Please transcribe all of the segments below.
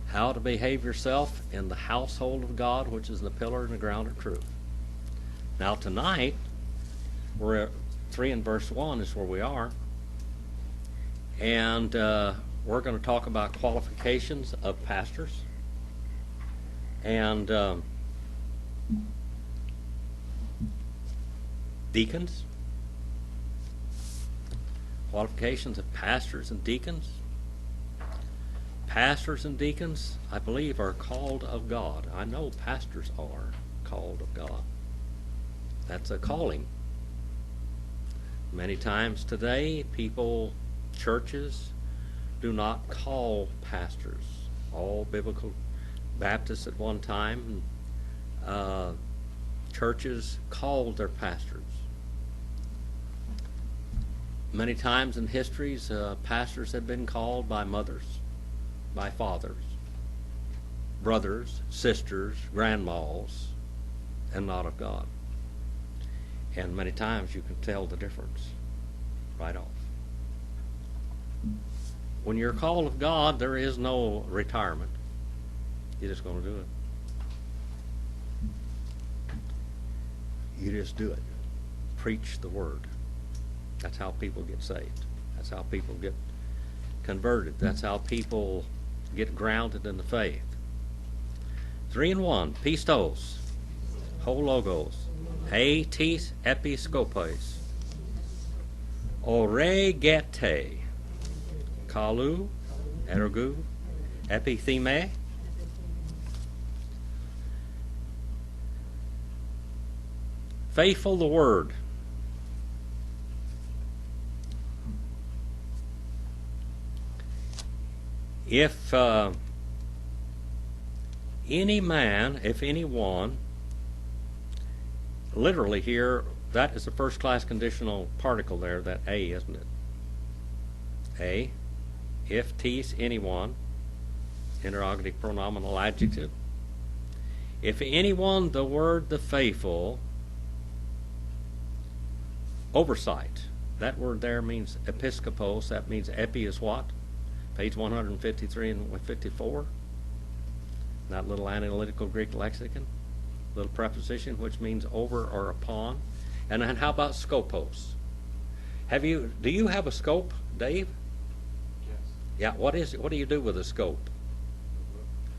how to behave yourself in the household of God, which is the pillar and the ground of truth. Now tonight, we're at 3 and verse 1 is where we are. And we're going to talk about qualifications of pastors. And deacons. Qualifications of pastors and deacons. Pastors and deacons, I believe, are called of God. I know pastors are called of God. That's a calling. Many times today, churches do not call pastors. All biblical Baptists at one time, churches called their pastors. Many times in histories, pastors have been called by mothers, by fathers, brothers, sisters, grandmas, and not of God. And many times you can tell the difference right off. When you're called of God, there is no retirement. You're just going to do it. You just do it. Preach the word. That's how people get saved. That's how people get converted. That's how people get grounded in the faith. 3 and 1. Pistos. Hologos. Tis episkopos. Oregete. Kalu. Ergu. Epitheme. Faithful the word. If any man, if anyone, literally here, that is a first class conditional particle there, that a, isn't it? A, if tis anyone, interrogative pronominal adjective. If anyone, the word the faithful, oversight. That word there means episkopos. That means epi is what? Page 153 and 54. That little analytical Greek lexicon. Little preposition which means over or upon. And then how about scopos? Do you have a scope, Dave? Yes. Yeah, what do you do with a scope?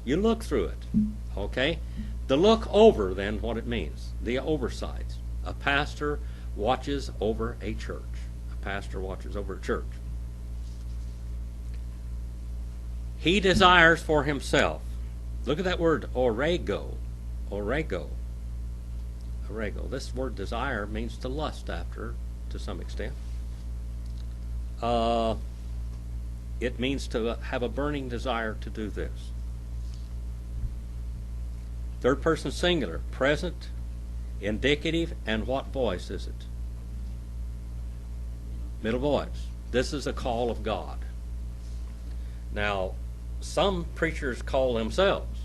You look through it. Okay? The look over, then, what it means. The oversight. A pastor watches over a church. A pastor watches over a church. He desires for himself. Look at that word, orego. Orego. Orego. This word desire means to lust after, to some extent. It means to have a burning desire to do this. Third person singular, present, indicative, and what voice is it? Middle voice. This is a call of God. Now, some preachers call themselves.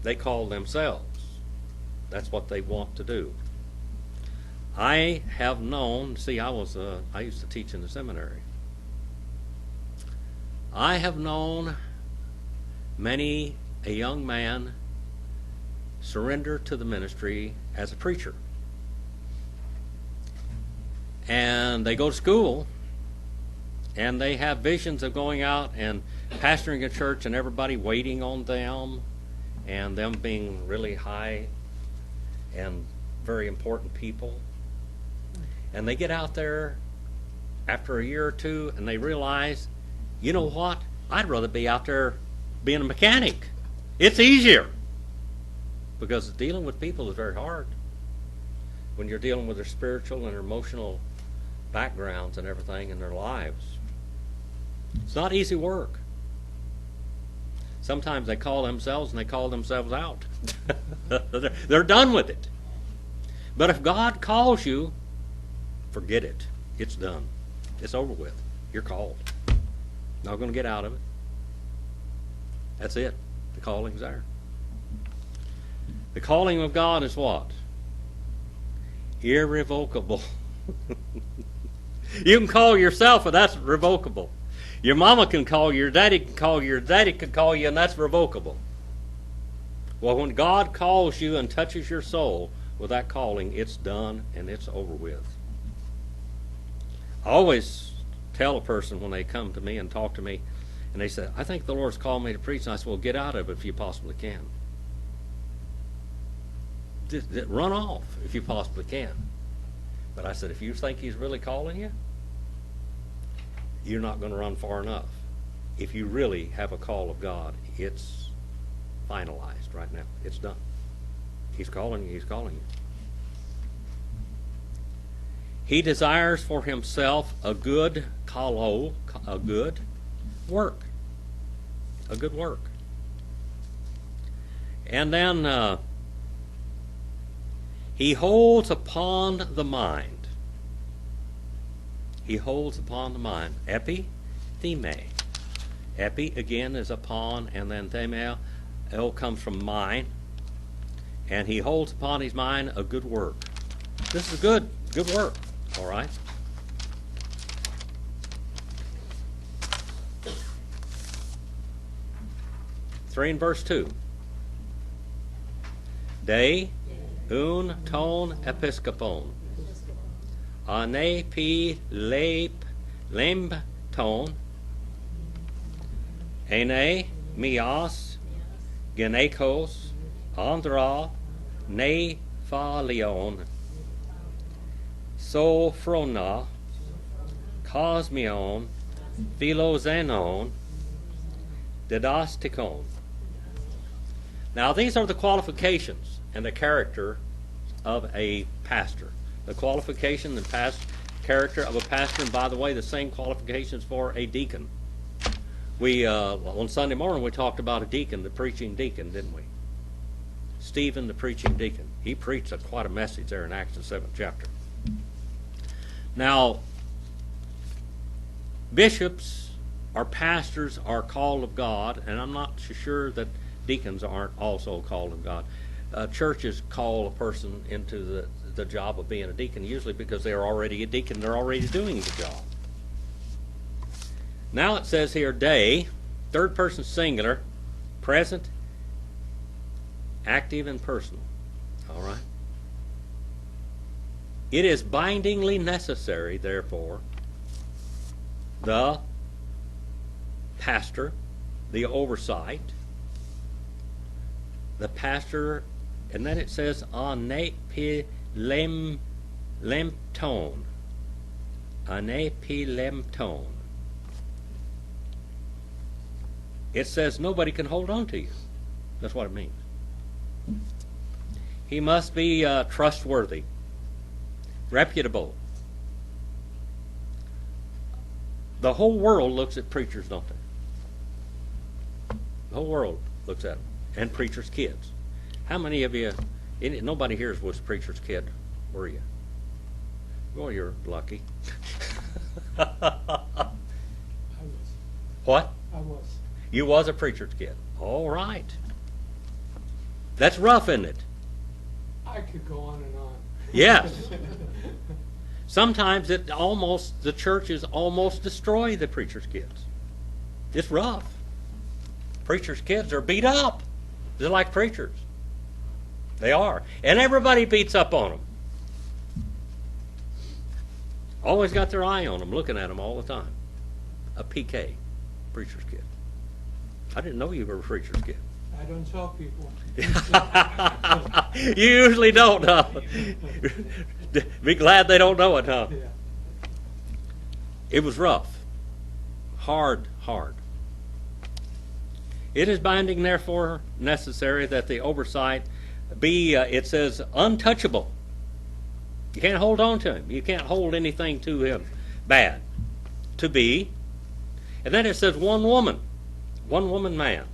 They call themselves. That's what they want to do. I have known, I used to teach in the seminary. I have known many a young man surrender to the ministry as a preacher. And they go to school, and they have visions of going out and pastoring a church and everybody waiting on them, and them being really high and very important people. And they get out there after a year or two and they realize, you know what? I'd rather be out there being a mechanic. It's easier. Because dealing with people is very hard. When you're dealing with their spiritual and emotional backgrounds and everything in their lives. It's not easy work. Sometimes they call themselves and they call themselves out. They're done with it. But if God calls you, forget it. It's done. It's over with. You're called. Not going to get out of it. That's it. The calling's there. The calling of God is what? Irrevocable. You can call yourself, but that's revocable. Your mama can call you, your daddy can call you, your daddy could call you, and that's revocable. Well, when God calls you and touches your soul with that calling, it's done and it's over with. I always tell a person when they come to me and talk to me, and they say, I think the Lord's called me to preach. And I said, well, get out of it if you possibly can. Just run off if you possibly can. But I said, if you think He's really calling you, you're not going to run far enough. If you really have a call of God, it's finalized right now. It's done. He's calling you. He's calling you. He desires for Himself a good kalo, a good work. A good work. And then He holds upon the mind. He holds upon the mind. Epi, theme. Epi, again, is upon, and then theme, L comes from mind. And He holds upon His mind a good work. This is good work, all right? Three in verse 2. De un ton episkopon. Ane pi lemb ton. Ene mias genekos andra nephalion. Sophrona cosmion philoxenon didastikon. Now these are the qualifications and the character of a pastor. The qualification and character of a pastor, and by the way, the same qualifications for a deacon. We on Sunday morning we talked about a deacon, the preaching deacon, didn't we? Stephen, the preaching deacon. He preached quite a message there in Acts the 7th chapter. Now, bishops or pastors are called of God, and I'm not sure that deacons aren't also called of God. Churches call a person into the job of being a deacon, usually because they're already a deacon, they're already doing the job. Now it says here, de, third person singular, present, active, and personal. All right? It is bindingly necessary, therefore, the pastor, the oversight, the pastor, and then it says anepilemton. Anepilemton. It says nobody can hold on to you. That's what it means. He must be trustworthy, reputable. The whole world looks at preachers, don't they? The whole world looks at them. And preachers' kids. How many of you, nobody here was a preacher's kid, were you? Well, you're lucky. I was. What? I was. You was a preacher's kid. All right. That's rough, isn't it? I could go on and on. Yes. Sometimes the churches almost destroy the preacher's kids. It's rough. Preacher's kids are beat up. They're like preachers. They are. And everybody beats up on them. Always got their eye on them, looking at them all the time. A PK, preacher's kid. I didn't know you were a preacher's kid. I don't tell people. You usually don't, huh? Be glad they don't know it, huh? Yeah. It was rough. Hard. It is binding, therefore, necessary that the oversight be, it says, untouchable. You can't hold on to him. You can't hold anything to him bad. To be. And then it says one woman man.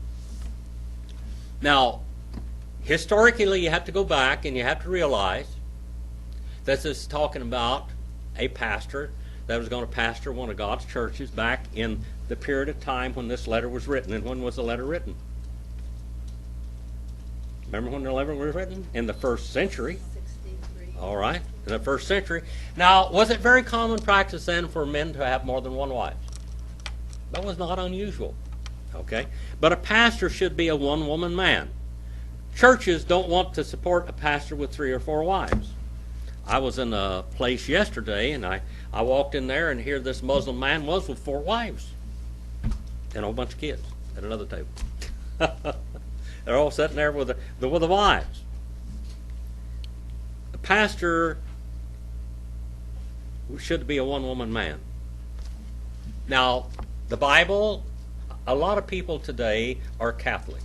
Now, historically, you have to go back and you have to realize this is talking about a pastor that was going to pastor one of God's churches back in the period of time when this letter was written. And when was the letter written? Remember when the letter was written? In the first century. 63. All right, in the first century. Now, was it very common practice then for men to have more than one wife? That was not unusual. Okay? But a pastor should be a one-woman man. Churches don't want to support a pastor with 3 or 4 wives. I was in a place yesterday, and I walked in there, and here this Muslim man was with 4 wives and a whole bunch of kids at another table. They're all sitting there with the wives. A pastor should be a one-woman man. Now, the Bible, a lot of people today are Catholics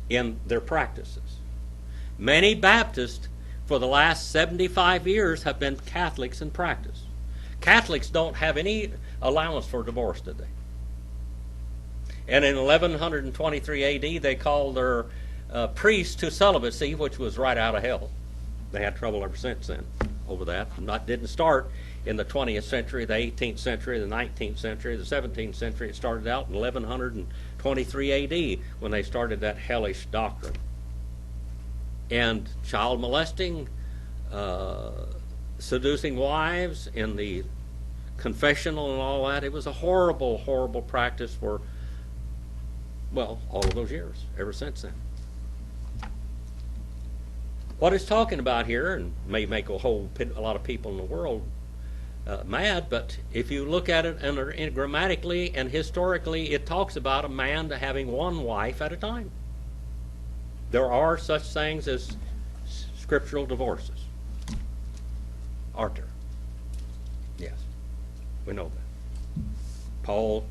in their practices. Many Baptists for the last 75 years have been Catholics in practice. Catholics don't have any allowance for divorce today. And in 1123 AD, they called their priests to celibacy, which was right out of hell. They had trouble ever since then over that. Didn't start in the 20th century, the 18th century, the 19th century, the 17th century. It started out in 1123 AD when they started that hellish doctrine. And child molesting, seducing wives in the confessional and all that, it was a horrible, horrible practice for, well, all of those years, ever since then. What it's talking about here, and may make a lot of people in the world mad, but if you look at it grammatically and historically, it talks about a man having one wife at a time. There are such things as scriptural divorces. Aren't there? Yes, we know that. Paul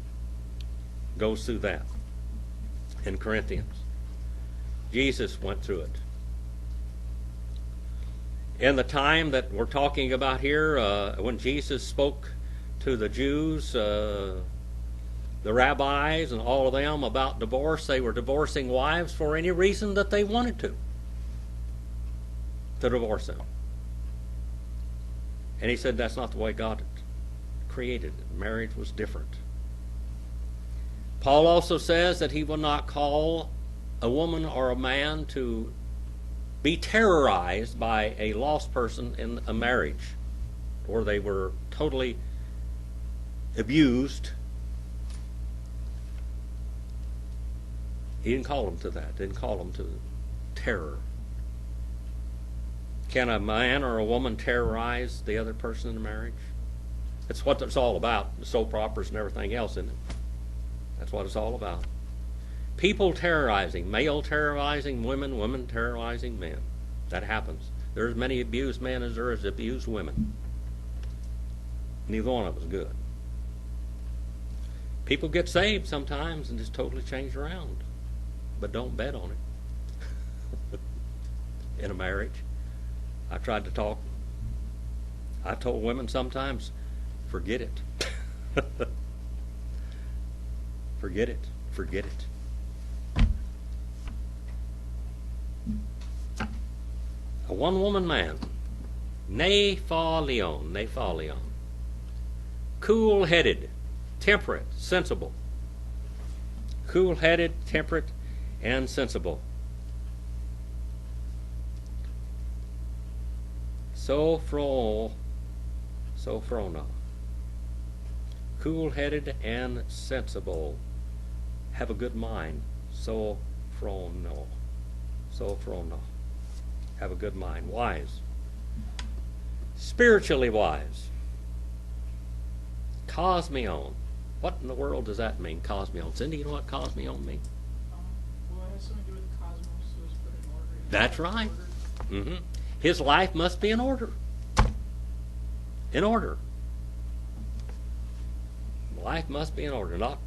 goes through that in Corinthians. Jesus went through it. In the time that we're talking about here, when Jesus spoke to the Jews, the rabbis and all of them about divorce, they were divorcing wives for any reason that they wanted to divorce them. And he said that's not the way God created it. Marriage was different. Paul also says that he will not call a woman or a man to be terrorized by a lost person in a marriage, or they were totally abused. He didn't call them to that. Didn't call them to terror. Can a man or a woman terrorize the other person in a marriage? That's what it's all about. The soap operas and everything else, isn't it? That's what it's all about. People terrorizing, male terrorizing women, women terrorizing men. That happens. There's as many abused men as there is abused women. Neither one of them is good. People get saved sometimes and just totally change around. But don't bet on it. In a marriage. I tried to talk. I told women sometimes, forget it. Forget it. Forget it. A one-woman man, nephalion, cool-headed, temperate, sensible. Cool-headed, temperate, and sensible. Sophrona. Cool-headed and sensible. Have a good mind. Sophrono. Have a good mind. Wise. Spiritually wise. Cosmion. What in the world does that mean, cosmion? Cindy, you know what cosmion means? Well, it has something to do with the cosmos, so it's put in order. That's right. Mm-hmm. His life must be in order. In order. Life must be in order, not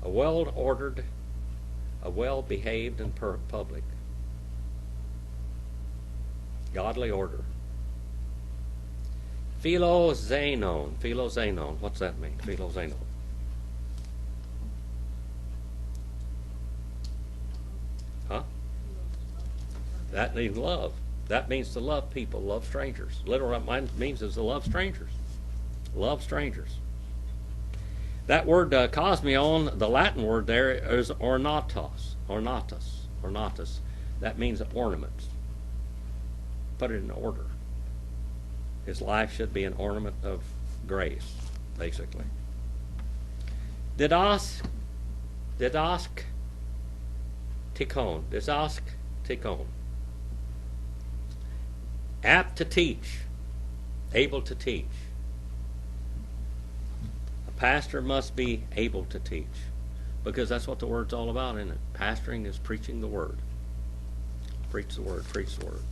a well-ordered, a well-behaved in public. Godly order. Philoxenon. Philoxenon. What's that mean? Philoxenon. Huh? That means love. That means to love people, love strangers. Literally, what it means is to love strangers. Love strangers. That word cosmion, the Latin word there is ornatus. Ornatus. That means ornaments. Put it in order. His life should be an ornament of grace. basically. Didask tikon. Apt to teach, able to teach. A pastor must be able to teach, because that's what the word's all about, isn't it? Pastoring is preaching the word. Preach the word, preach the word.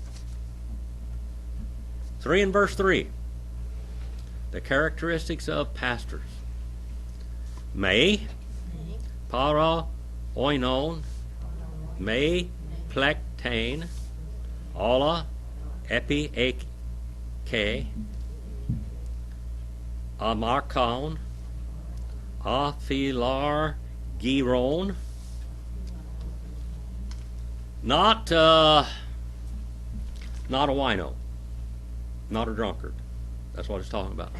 3 in verse 3. The characteristics of pastors. Me, para, oinon, me, plektain, alla, epi, eke, amarkon, aphilar, giron. Not a wino, not a drunkard. That's what it's talking about.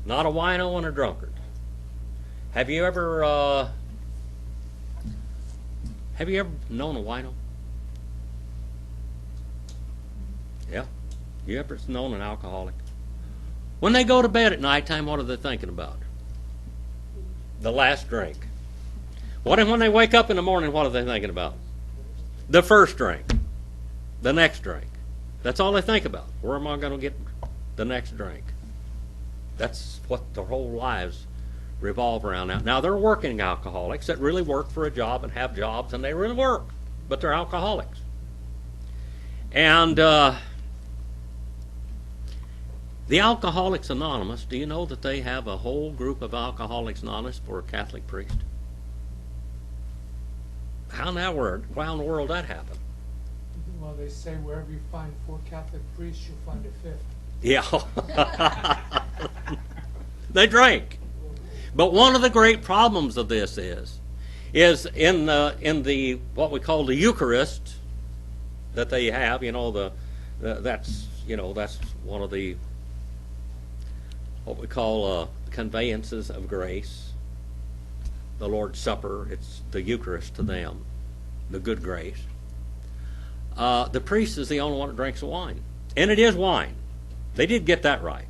Not a wino and a drunkard. Have you ever known a wino? Yeah. You ever known an alcoholic? When they go to bed at nighttime, what are they thinking about? The last drink. When they wake up in the morning, what are they thinking about? The first drink. The next drink. That's all they think about. Where am I going to get the next drink? That's what their whole lives revolve around now. Now, they're working alcoholics that really work for a job and have jobs, and they really work, but they're alcoholics. And the Alcoholics Anonymous, do you know that they have a whole group of Alcoholics Anonymous for a Catholic priest? How in the world that happened? Well, they say wherever you find 4 Catholic priests, you'll find a 5th. Yeah. They drank. But one of the great problems of this is in the what we call the Eucharist that they have, that's one of the what we call conveyances of grace. The Lord's Supper, it's the Eucharist to them, the good grace. The priest is the only one that drinks the wine. And it is wine. They did get that right.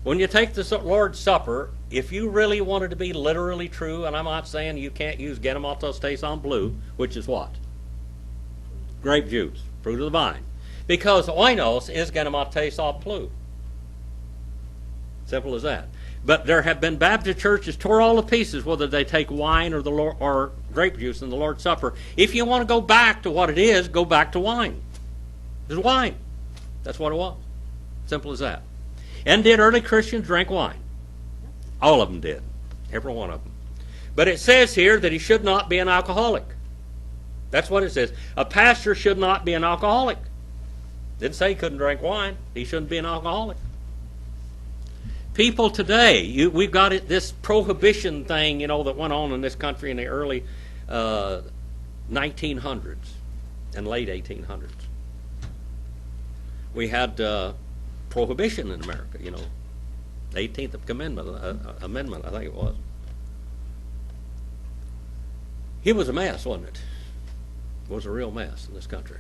When you take the Lord's Supper, if you really wanted to be literally true, and I'm not saying you can't use Genematos Taison Blue, which is what? Grape juice, fruit of the vine. Because oinos is Genematos Taison Blue. Simple as that. But there have been Baptist churches tore all to pieces whether they take wine or grape juice in the Lord's Supper. If you want to go back to what it is, go back to wine. It's wine. That's what it was. Simple as that. And did early Christians drink wine? All of them did. Every one of them. But it says here that he should not be an alcoholic. That's what it says. A pastor should not be an alcoholic. Didn't say he couldn't drink wine. He shouldn't be an alcoholic. People today, we've got this prohibition thing, that went on in this country in the early 1900s and late 1800s. We had prohibition in America, the 18th Amendment, I think it was. It was a mess, wasn't it? It was a real mess in this country.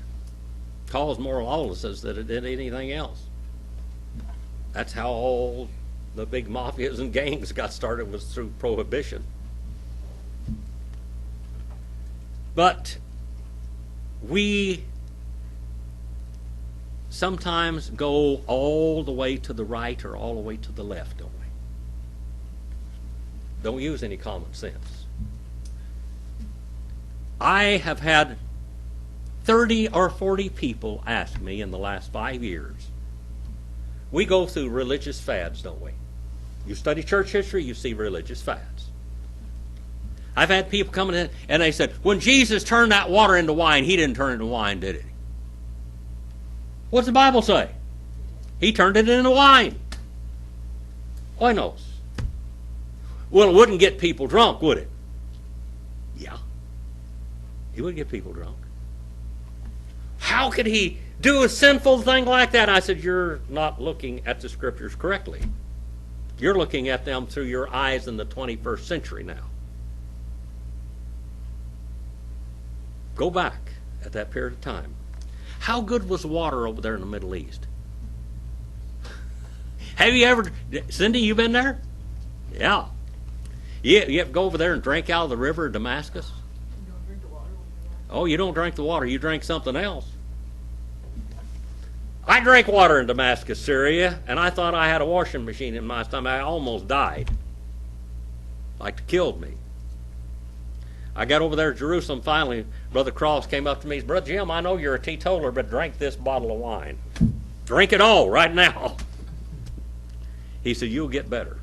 Caused more lawlessness than it did anything else. That's how all the big mafias and gangs got started, was through prohibition. But we sometimes go all the way to the right or all the way to the left, don't we? Don't use any common sense. I have had 30 or 40 people ask me in the last 5 years. We go through religious fads, don't we? You study church history, you see religious fads. I've had people coming in and they said, when Jesus turned that water into wine, he didn't turn it into wine, did he? What's the Bible say? He turned it into wine. Oinos. Well, it wouldn't get people drunk, would it? Yeah. It would get people drunk. How could he do a sinful thing like that? I said, you're not looking at the scriptures correctly. You're looking at them through your eyes in the 21st century now. Go back at that period of time. How good was water over there in the Middle East? Have you ever, Cindy, you been there? Yeah. You ever go over there and drink out of the river of Damascus? You don't drink the water when you're Oh, you don't drink the water, you drink something else. I drank water in Damascus, Syria, and I thought I had a washing machine in my stomach. I almost died. Like it killed me. I got over there to Jerusalem finally. Brother Cross came up to me and said, Brother Jim, I know you're a teetotaler, but drink this bottle of wine. Drink it all right now. He said, you'll get better.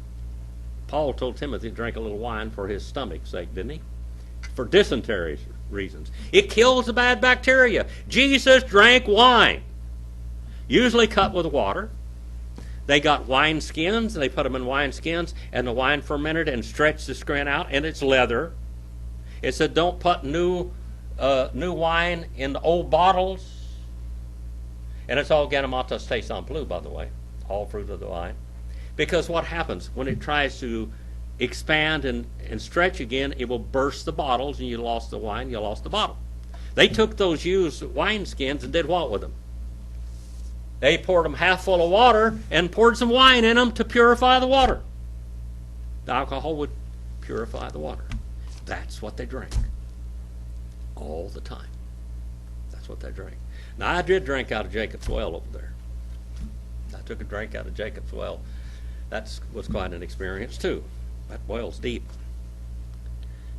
Paul told Timothy to drink a little wine for his stomach's sake, didn't he? For dysentery reasons. It kills the bad bacteria. Jesus drank wine, usually cut with water. They got wine skins, they put them in wine skins, and the wine fermented and stretched the skin out, and it's leather. It said don't put new wine in the old bottles. And it's all Ganamatos Taison Blue, by the way, all fruit of the vine. Because what happens when it tries to expand and stretch again, it will burst the bottles, and you lost the wine, you lost the bottle. They took those used wine skins and did what with them? They poured them half full of water and poured some wine in them to purify the water. The alcohol would purify the water. That's what they drank all the time. That's what they drank. Now, I did drink out of Jacob's well over there. I took a drink out of Jacob's well. That was quite an experience, too. That well's deep.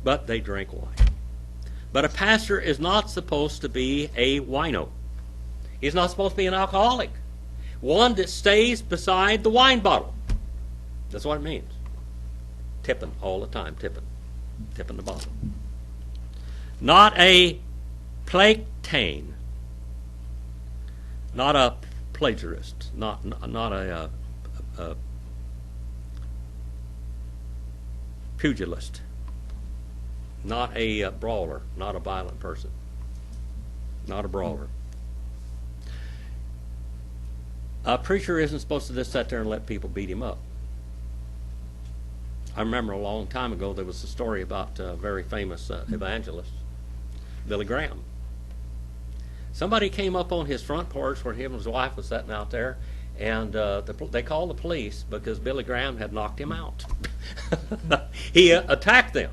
But they drank wine. But a pastor is not supposed to be a wino. He's not supposed to be an alcoholic. One that stays beside the wine bottle. That's what it means. Tipping all the time, tipping. Tipping the bottle. Not a plagtane. Not a plagiarist. Not a pugilist. Not a brawler. Not a violent person. Not a brawler. A preacher isn't supposed to just sit there and let people beat him up. I remember a long time ago there was a story about a very famous evangelist, Billy Graham. Somebody came up on his front porch where him and his wife was sitting out there, and they called the police because Billy Graham had knocked him out. He attacked them,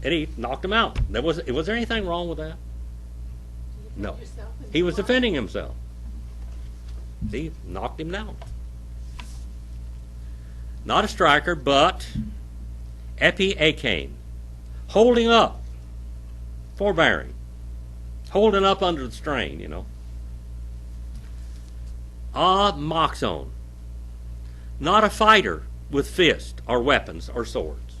and he knocked them out. Was there anything wrong with that? No. He was defending himself. He knocked him down. Not a striker, but epiakane, holding up, forbearing, holding up under the strain, you know. Moxone, not a fighter with fists or weapons or swords.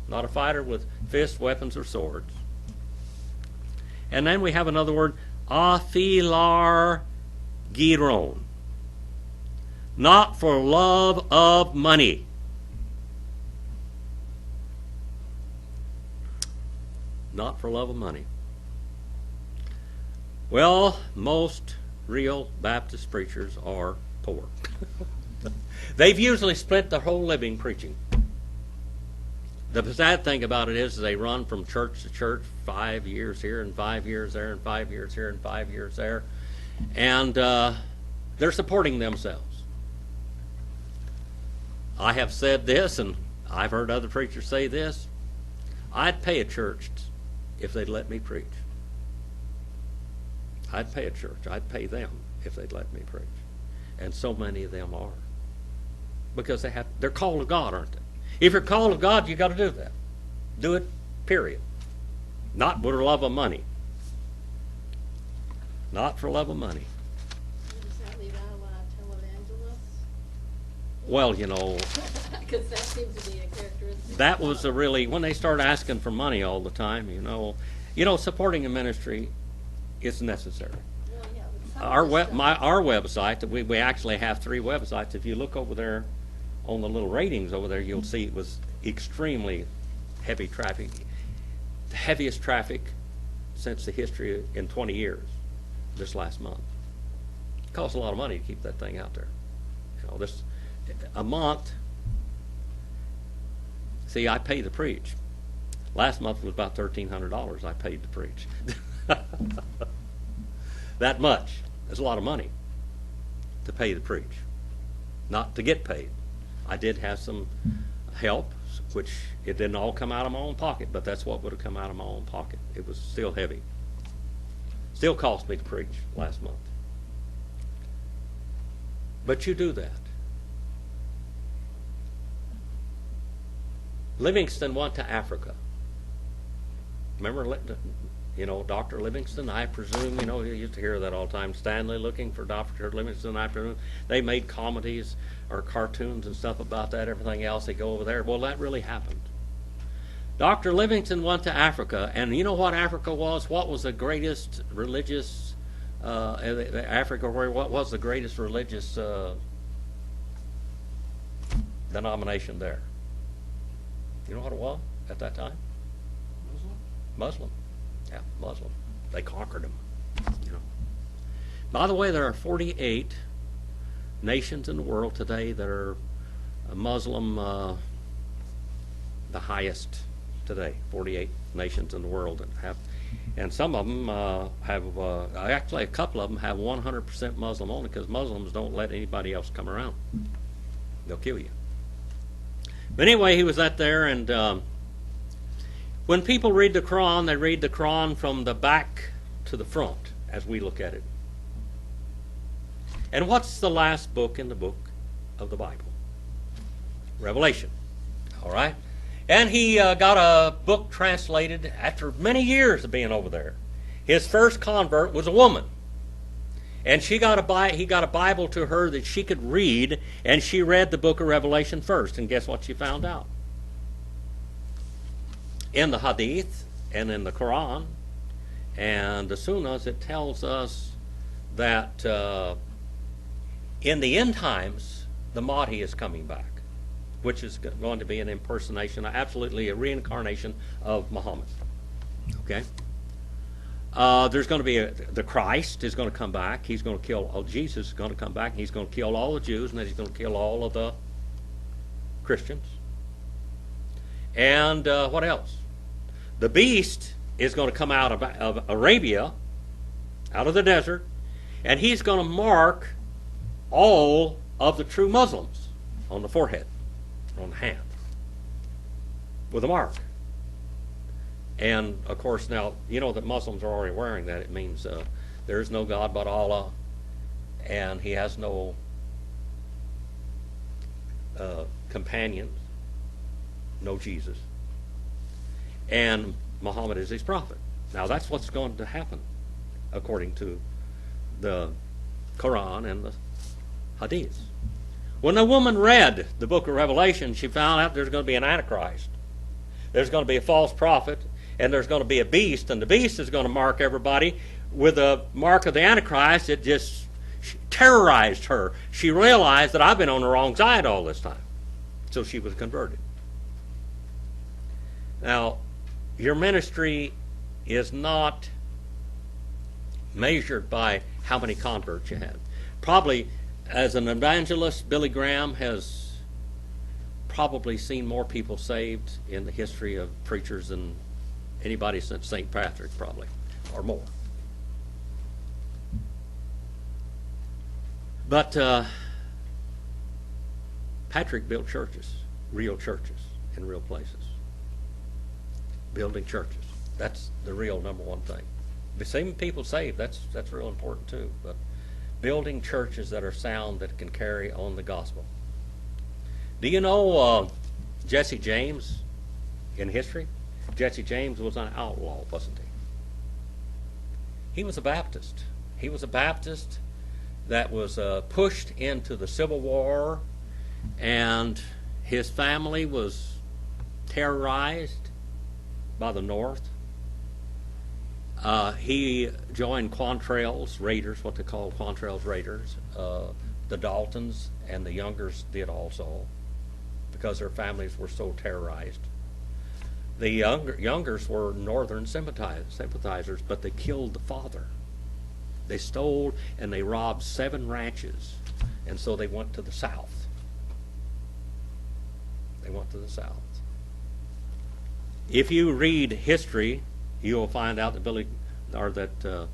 Not a fighter with fists, weapons, or swords. And then we have another word, aphilargiron. Not for love of money. Not for love of money. Well, most real Baptist preachers are poor. They've usually spent their whole living preaching. The sad thing about it is they run from church to church, 5 years here and 5 years there and 5 years here and 5 years there. And they're supporting themselves. I have said this, and I've heard other preachers say this. I'd pay a church if they'd let me preach. I'd pay a church. I'd pay them if they'd let me preach. And so many of them are. Because they're called of God, aren't they? If you're called of God, you got to do that. Do it, period. Not for love of money. Not for love of money. Does that leave out a lot of televangelists? Well, you know, Because that seems to be a characteristic. that was a really, when they start asking for money all the time, you know, supporting a ministry is necessary. Well, yeah, but some Our of the stuff- our website, we actually have 3 websites. If you look over there on the little ratings over there, you'll see it was extremely heavy traffic, the heaviest traffic since the history in 20 years. This last month, it costs a lot of money to keep that thing out there. You know, a month. See, I pay to preach. Last month was about $1,300 I paid to preach. That much. That's a lot of money to pay to preach. not to get paid. I did have some help, which it didn't all come out of my own pocket, but that's what would have come out of my own pocket. It was still heavy. Still cost me to preach last month. But you do that. Livingston went to Africa. Remember, Dr. Livingston? I presume, you used to hear that all the time. Stanley looking for Dr. Livingston, I presume. They made comedies or cartoons and stuff about that, everything else. They go over there. Well, that really happened. Dr. Livingston went to Africa, and you know what Africa was? What was the greatest religious, what was the greatest religious denomination there? You know what it was at that time? Muslim. Yeah, Muslim. They conquered them. By the way, there are 48 nations in the world today that are Muslim, the highest today. 48 nations in the world that have, and some of them actually a couple of them have 100% Muslim only, because Muslims don't let anybody else come around. They'll kill you. But anyway, he was out there, and when people read the Quran, they read the Quran from the back to the front, as we look at it. And what's the last book in the book of the Bible? Revelation. All right? And he got a book translated after many years of being over there. His first convert was a woman. And he got a Bible to her that she could read, and she read the book of Revelation first. And guess what she found out? In the Hadith and in the Quran and the Sunnahs, it tells us that in the end times, the Mahdi is coming back, which is going to be an impersonation, absolutely a reincarnation of Muhammad. Okay? There's going to be the Christ is going to come back. He's going to kill, Jesus is going to come back, and he's going to kill all the Jews, and then he's going to kill all of the Christians. And what else? The beast is going to come out of Arabia, out of the desert, and he's going to mark all of the true Muslims on the forehead, on the hand, with a mark. And, of course, now, you know that Muslims are already wearing that. It means there is no God but Allah, and he has no companions, no Jesus. And Muhammad is his prophet. Now, that's what's going to happen, according to the Quran and the Hadiths. When the woman read the book of Revelation, she found out there's going to be an Antichrist. There's going to be a false prophet, and there's going to be a beast, and the beast is going to mark everybody with a mark of the Antichrist. It just terrorized her. She realized that I've been on the wrong side all this time. So she was converted. Now, your ministry is not measured by how many converts you have. Probably, as an evangelist, Billy Graham has probably seen more people saved in the history of preachers than anybody since St. Patrick, probably, or more. But Patrick built churches, real churches, in real places. Building churches. That's the real number one thing. Seeing people saved, that's real important too. But building churches that are sound, that can carry on the gospel. Do you know Jesse James in history? Jesse James was an outlaw, wasn't he? He was a Baptist. He was a Baptist that was pushed into the Civil War, and his family was terrorized by the North. He joined Quantrell's Raiders, what they call Quantrell's Raiders. The Daltons and the Youngers did also, because their families were so terrorized. The Youngers were Northern sympathizers, but they killed the father. They stole and they robbed 7 ranches, and so they went to the South. They went to the South. If you read history, you will find out that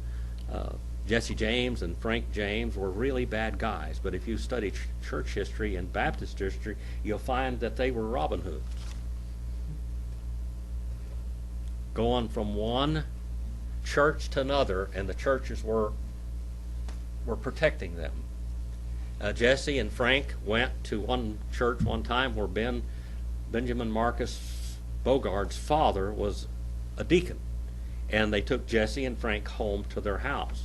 Jesse James and Frank James were really bad guys, but if you study church history and Baptist history, you'll find that they were Robin Hoods. Going from one church to another, and the churches were protecting them. Jesse and Frank went to one church one time where Benjamin Marcus Bogart's father was a deacon, and they took Jesse and Frank home to their house.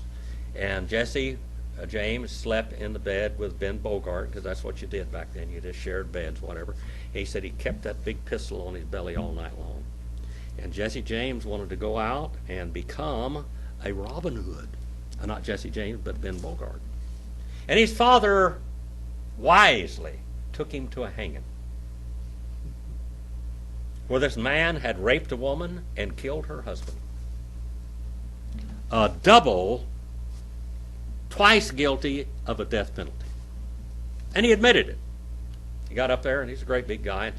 And Jesse James slept in the bed with Ben Bogart, because that's what you did back then. You just shared beds, whatever. He said he kept that big pistol on his belly all night long. And Jesse James wanted to go out and become a Robin Hood. Not Jesse James, but Ben Bogart. And his father wisely took him to a hanging, where this man had raped a woman and killed her husband. A double, twice guilty of a death penalty. And he admitted it. He got up there, and he's a great big guy.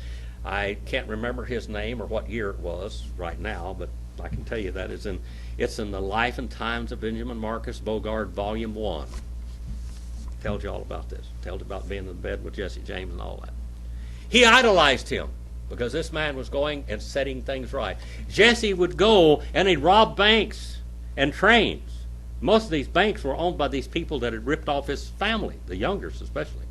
I can't remember his name or what year it was right now, but I can tell you that it's in the Life and Times of Benjamin Marcus Bogart, Volume 1. Tells you all about this. Tells you about being in bed with Jesse James and all that. He idolized him because this man was going and setting things right. Jesse would go and he'd rob banks and trains. Most of these banks were owned by these people that had ripped off his family, the Youngers especially.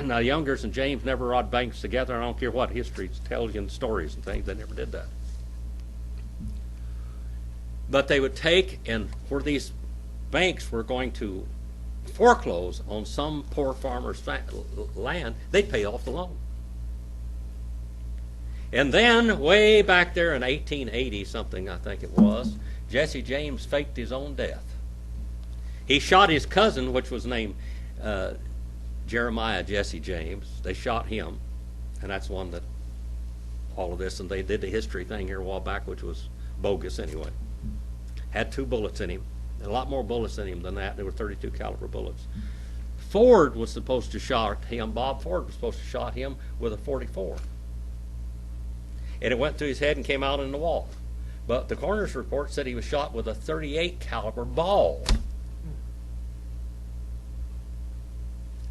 Now, Youngers and James never robbed banks together. I don't care what history tells you in stories and things. They never did that. But they would take, and where these banks were going to foreclose on some poor farmer's land, they'd pay off the loan. And then, way back there in 1880 something, I think it was, Jesse James faked his own death. He shot his cousin, which was named Jeremiah Jesse James. They shot him, and that's one that all of this, and they did the history thing here a while back, which was bogus anyway. Had 2 bullets in him, a lot more bullets in him than that. There were 32 caliber bullets. Ford was supposed to shot him. Bob Ford was supposed to shot him with a .44, and it went through his head and came out in the wall. But the coroner's report said he was shot with a .38 caliber ball.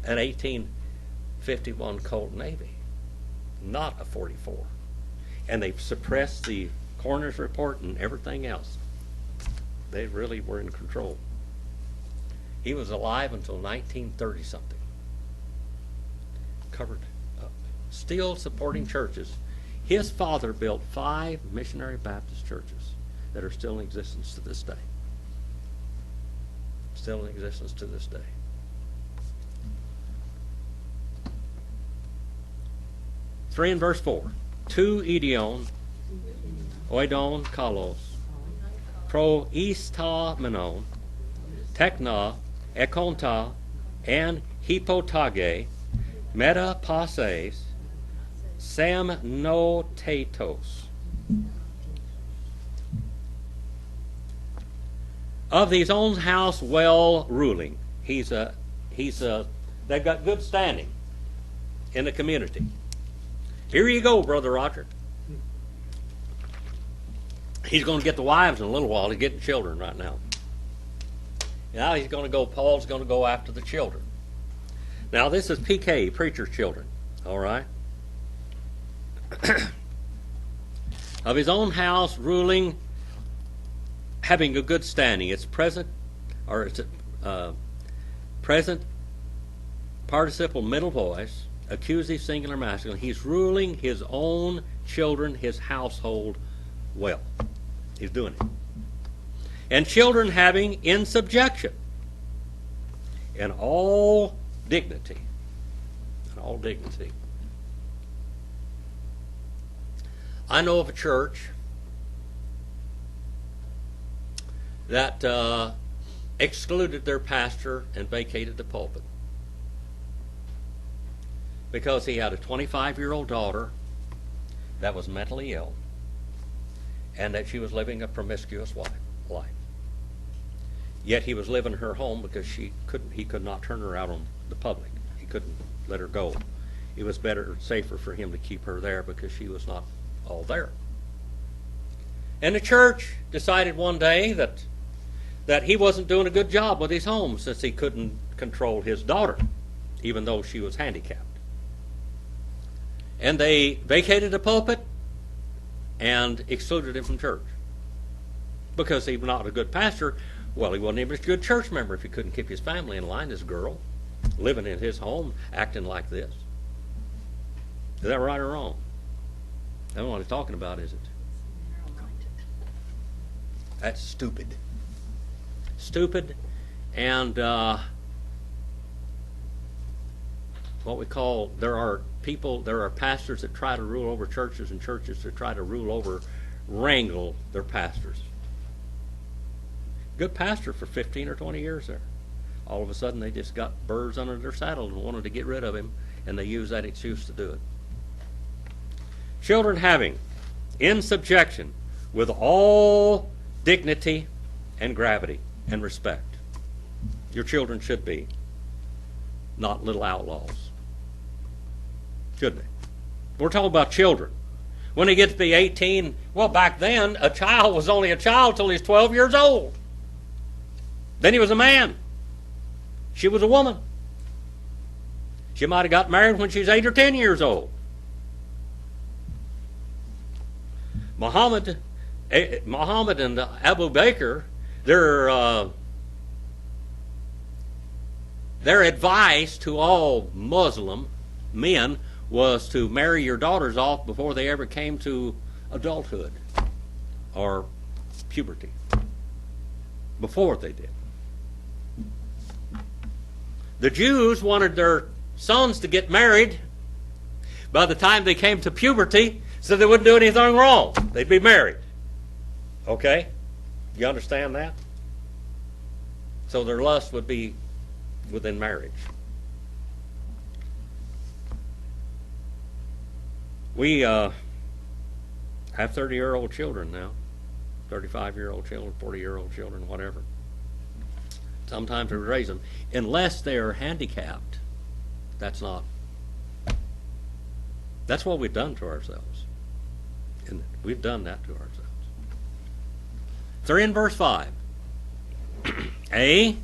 An 1851 Colt Navy, not a .44. And they suppressed the coroner's report and everything else. They really were in control. He was alive until 1930 something. Covered up. Still supporting churches. His father built 5 missionary Baptist churches that are still in existence to this day. Still in existence to this day. 3 and verse 4. Tu idion, oidon kalos, pro ista menon, tekna, ekonta, and hypotage, meta passes, samnotatos. Of his own house well ruling. They've got good standing in the community. Here you go, Brother Roger. He's going to get the wives in a little while. He's getting children right now. Now Paul's going to go after the children. Now this is PK, preacher's children. All right? Of his own house ruling, having a good standing. It's present participle middle voice, accusative singular masculine. He's ruling his own children, his household well. He's doing it. And children having in subjection in all dignity. In all dignity. I know of a church that excluded their pastor and vacated the pulpit because he had a 25-year-old daughter that was mentally ill and that she was living a promiscuous life. Yet he was living in her home because he could not turn her out on the public. He couldn't let her go. It was better, safer for him to keep her there because she was not all there. And the church decided one day that that he wasn't doing a good job with his home since he couldn't control his daughter, even though she was handicapped. And they vacated the pulpit and excluded him from church because he was not a good pastor. Well, he wasn't even a good church member if he couldn't keep his family in line. This girl living in his home acting like this. Is that right or wrong? I don't know what he's talking about, is it? That's stupid. Stupid, and what we call, there are pastors that try to rule over churches, and churches that try to wrangle their pastors. Good pastor for 15 or 20 years there. All of a sudden they just got birds under their saddle and wanted to get rid of him, and they use that excuse to do it. Children having, in subjection, with all dignity and gravity and respect. Your children should be, not little outlaws. Shouldn't they? We're talking about children. When they get to be 18, well, back then, a child was only a child till he's 12 years old. Then he was a man. She was a woman. She might have got married when she was 8 or 10 years old. Muhammad and Abu Bakr, their advice to all Muslim men was to marry your daughters off before they ever came to adulthood or puberty. Before they did. The Jews wanted their sons to get married by the time they came to puberty so they wouldn't do anything wrong. They'd be married. Okay? You understand that? So their lust would be within marriage. We have 30-year-old children now, 35-year-old children, 40-year-old children, whatever. Sometimes we raise them. Unless they are handicapped, that's not. That's what we've done to ourselves. And we've done that to ourselves. So in verse 5. A,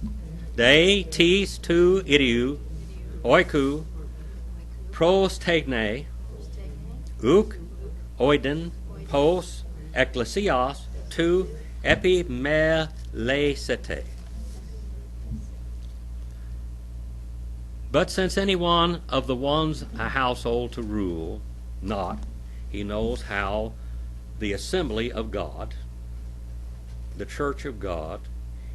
de, tis, tu, idiou, oiku, pros tegne, uk, oiden, pos, ecclesias, tu, epimelesete. But since any one of the ones a household to rule, not, he knows how the assembly of God, the church of God,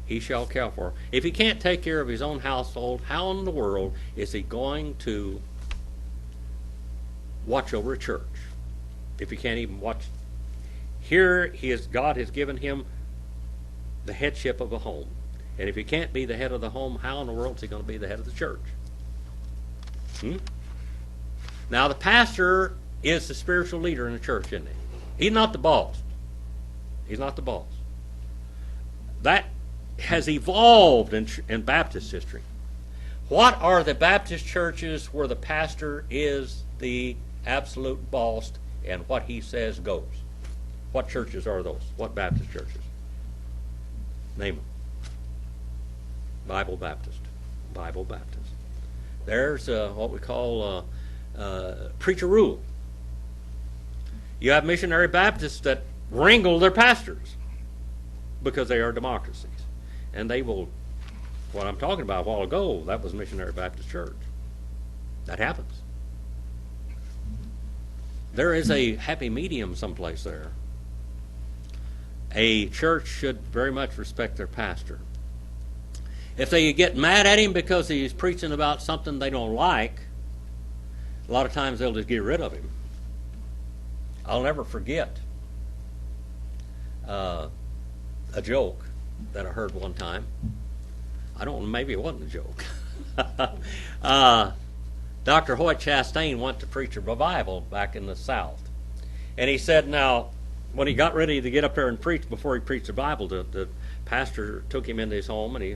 he shall care for. If he can't take care of his own household, how in the world is he going to watch over a church? If he can't even watch. Here God has given him the headship of a home. And if he can't be the head of the home, how in the world is he going to be the head of the church? Now the pastor is the spiritual leader in the church, isn't he? He's not the boss. He's not the boss. That has evolved in Baptist history. What are the Baptist churches where the pastor is the absolute boss and what he says goes? What churches are those? What Baptist churches? Name them. Bible Baptist. Bible Baptist. There's what we call preacher rule. You have missionary Baptists that wrangle their pastors because they are democracies. And they will, what I'm talking about a while ago, that was Missionary Baptist Church. That happens. There is a happy medium someplace there. A church should very much respect their pastor. If they get mad at him because he's preaching about something they don't like, a lot of times they'll just get rid of him. I'll never forget a joke that I heard one time. I don't know, maybe it wasn't a joke. Dr. Hoyt Chastain went to preach a revival back in the South. And he said, now, when he got ready to get up there and preach, before he preached the Bible, the pastor took him into his home and he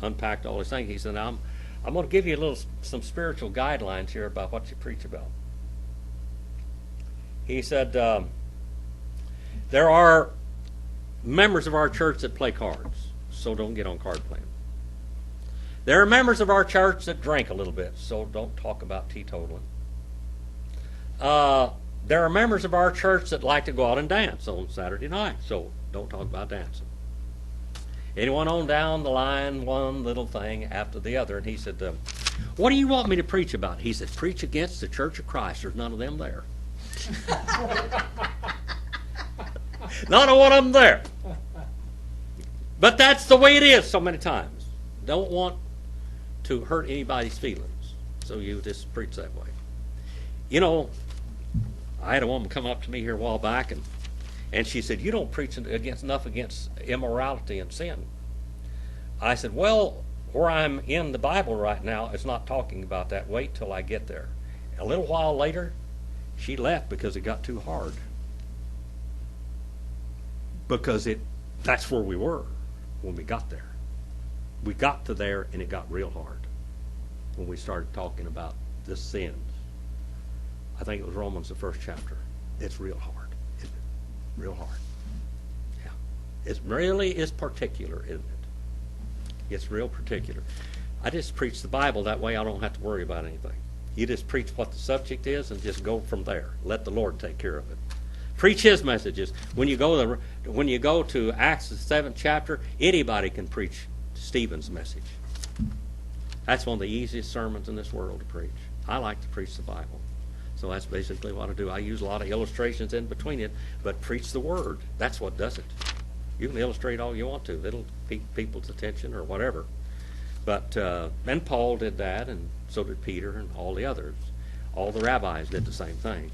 unpacked all his things. He said, now, I'm going to give you some spiritual guidelines here about what you preach about. He said, there are members of our church that play cards. so don't get on card playing. There are members of our church that drink a little bit, so don't talk about teetotaling. There are members of our church that like to go out and dance on Saturday night, so don't talk about dancing. Anyone on down the line, one little thing after the other, and he said, what do you want me to preach about? He said, preach against the Church of Christ. There's none of them there. Not a one of them there. But that's the way it is so many times. Don't want to hurt anybody's feelings, so you just preach that way. You know, I had a woman come up to me here a while back, and she said, you don't preach enough against immorality and sin. I said, well, where I'm in the Bible right now, it's not talking about that. Wait till I get there. A little while later, she left because it got too hard. Because that's where we were when we got there. We got to there and it got real hard when we started talking about the sins. I think it was Romans, the first chapter. It's real hard, isn't it? Real hard. Yeah. It really is particular, isn't it? It's real particular. I just preach the Bible. That way I don't have to worry about anything. You just preach what the subject is and just go from there. Let the Lord take care of it. Preach His messages. When you go to Acts, the 7th chapter, anybody can preach Stephen's message. That's one of the easiest sermons in this world to preach. I like to preach the Bible. So that's basically what I do. I use a lot of illustrations in between it, but preach the Word. That's what does it. You can illustrate all you want to. It'll pique people's attention or whatever. But and Paul did that, and so did Peter and all the others. All the rabbis did the same thing.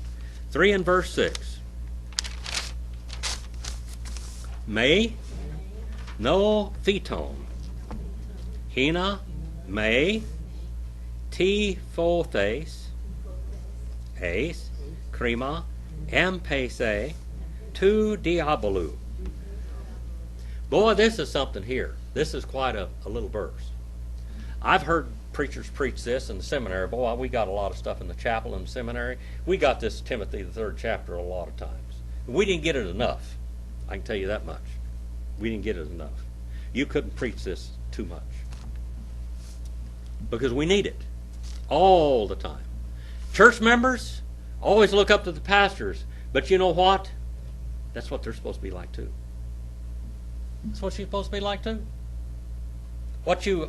3 and verse 6. Me, no phyton, hina, me, ti phothes, ace, crema, empese, tu diabolu. Boy, this is something here. This is quite a little verse. I've heard preachers preach this in the seminary. Boy, we got a lot of stuff in the chapel and the seminary. We got this Timothy, the 3rd chapter, a lot of times. We didn't get it enough. I can tell you that much. We didn't get it enough. You couldn't preach this too much. Because we need it all the time. Church members always look up to the pastors. But you know what? That's what they're supposed to be like too. That's what you're supposed to be like too.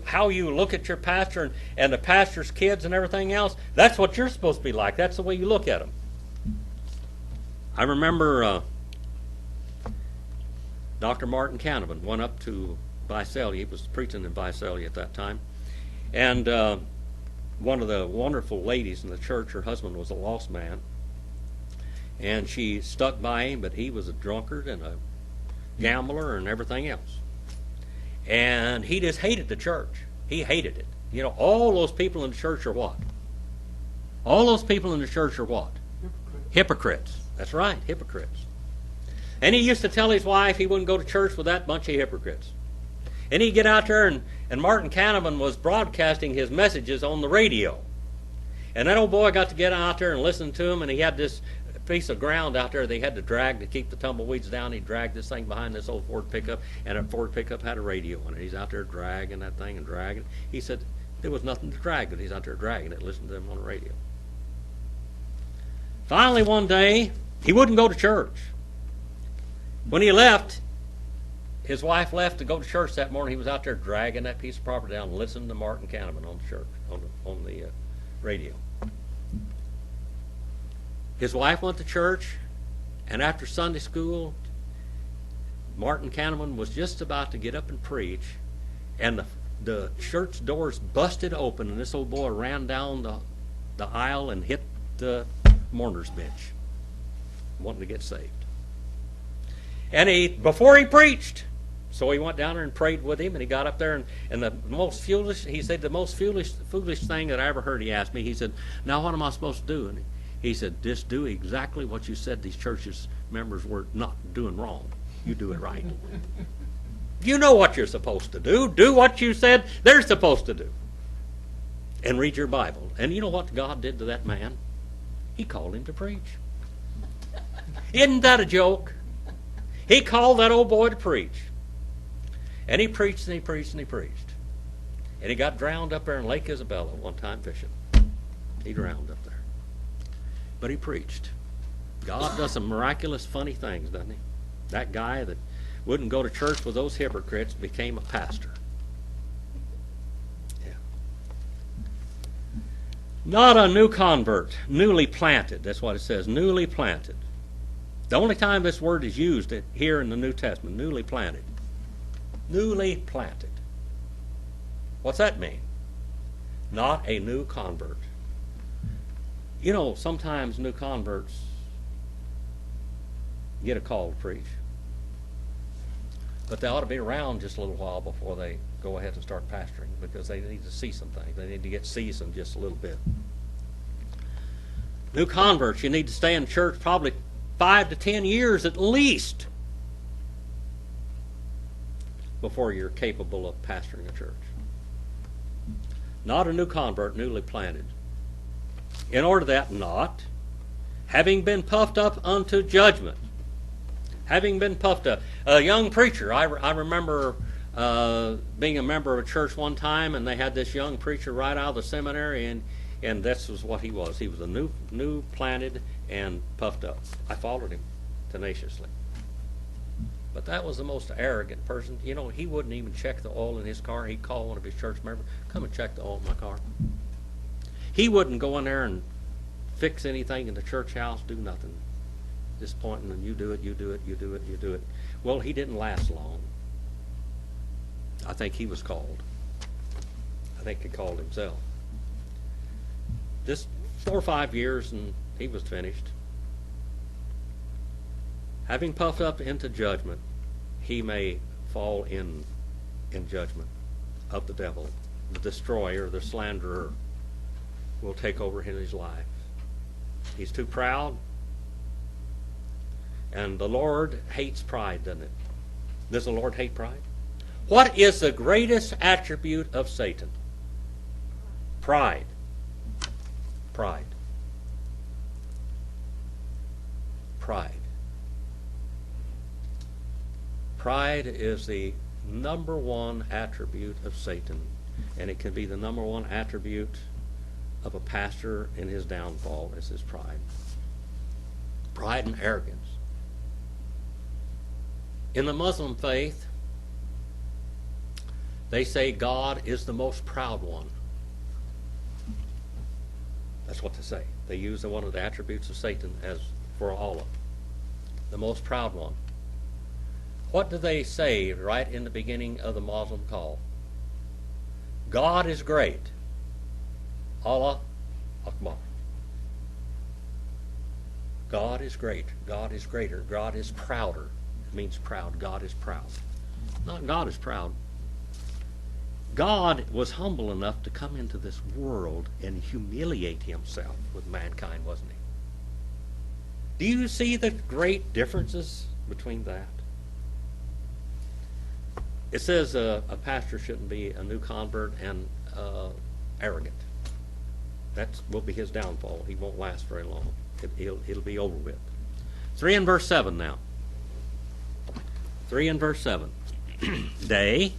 How you look at your pastor and the pastor's kids and everything else, that's what you're supposed to be like. That's the way you look at them. I remember Dr. Martin Canavan went up to Visalia. He was preaching in Visalia at that time. And one of the wonderful ladies in the church, her husband was a lost man. And she stuck by him, but he was a drunkard and a gambler and everything else. And he just hated the church. He hated it. You know, all those people in the church are what? All those people in the church are what? Hypocrites. That's right, hypocrites. And he used to tell his wife he wouldn't go to church with that bunch of hypocrites. And he'd get out there, and Martin Canavan was broadcasting his messages on the radio. And that old boy got to get out there and listen to him, and he had this piece of ground out there they had to drag to keep the tumbleweeds down. He dragged this thing behind this old Ford pickup, and that Ford pickup had a radio on it. He's out there dragging that thing and dragging it. He said there was nothing to drag, but he's out there dragging it, listening to them on the radio. Finally, one day, he wouldn't go to church. When he left, his wife left to go to church that morning. He was out there dragging that piece of property down and listening to Martin Canavan on the church, on the radio. His wife went to church, and after Sunday school, Martin Canavan was just about to get up and preach, and the church doors busted open, and this old boy ran down the aisle and hit the mourner's bench, wanting to get saved. And before he preached, so he went down there and prayed with him, and he got up there, and the most foolish thing that I ever heard, he asked me, he said, now what am I supposed to do? And he said, just do exactly what you said these churches members were not doing wrong. You do it right. You know what you're supposed to do. Do what you said they're supposed to do. And read your Bible. And you know what God did to that man? He called him to preach. Isn't that a joke? He called that old boy to preach. And he preached and he preached and he preached. And he got drowned up there in Lake Isabella one time fishing. He drowned up there. But he preached. God does some miraculous, funny things, doesn't he? That guy that wouldn't go to church with those hypocrites became a pastor. Yeah. Not a new convert, newly planted. That's what it says, newly planted. The only time this word is used here in the New Testament, newly planted. Newly planted. What's that mean? Not a new convert. You know, sometimes new converts get a call to preach. But they ought to be around just a little while before they go ahead and start pastoring, because they need to see some things. They need to get seasoned just a little bit. New converts, you need to stay in church probably 5 to 10 years at least before you're capable of pastoring a church. Not a new convert, newly planted. In order that not, having been puffed up unto judgment. Having been puffed up. A young preacher, I remember being a member of a church one time, and they had this young preacher right out of the seminary, and this was what he was. He was a new planted and puffed up. I followed him tenaciously. But that was the most arrogant person. You know, he wouldn't even check the oil in his car. He'd call one of his church members, come and check the oil in my car. He wouldn't go in there and fix anything in the church house, do nothing. Just pointing, and you do it, you do it, you do it, you do it. Well, he didn't last long. I think he was called. I think he called himself. Just 4 or 5 years, and he was finished. Having puffed up into judgment, he may fall in judgment of the devil. The destroyer, the slanderer, will take over in his life. He's too proud. And the Lord hates pride, doesn't it? Does the Lord hate pride? What is the greatest attribute of Satan? Pride. Pride. Pride. Pride is the number one attribute of Satan, and it can be the number one attribute of a pastor in his downfall, is his pride. Pride and arrogance. In the Muslim faith, they say God is the most proud one. That's what they say. They use one of the attributes of Satan as for Allah. The most proud one. What do they say right in the beginning of the Muslim call? God is great. Allah Akbar. God is great. God is greater. God is prouder. It means proud. God is proud. Not God is proud. God was humble enough to come into this world and humiliate himself with mankind, wasn't he? Do you see the great differences between that? It says a pastor shouldn't be a new convert and arrogant. That will be his downfall. He won't last very long. It'll be over with. 3 and verse 7 now. 3 and verse 7. Day.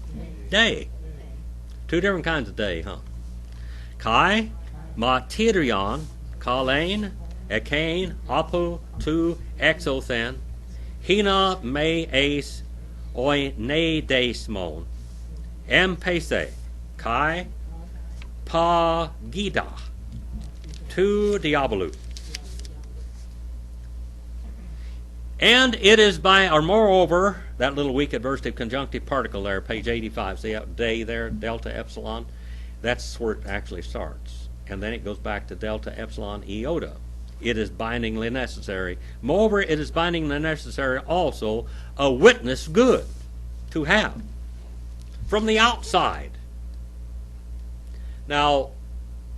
Two different kinds of day, huh? Kai, martyrion, kalein, ekain, apu, tu, exothen, hina me eis, oi ne desmon, empese, kai, pa gida, tu diabolu. And it is by, or moreover, that little weak adversative conjunctive particle there, page 85, see that day there, delta epsilon? That's where it actually starts. And then it goes back to delta epsilon iota. It is bindingly necessary. Moreover, it is bindingly necessary also a witness good to have from the outside. Now,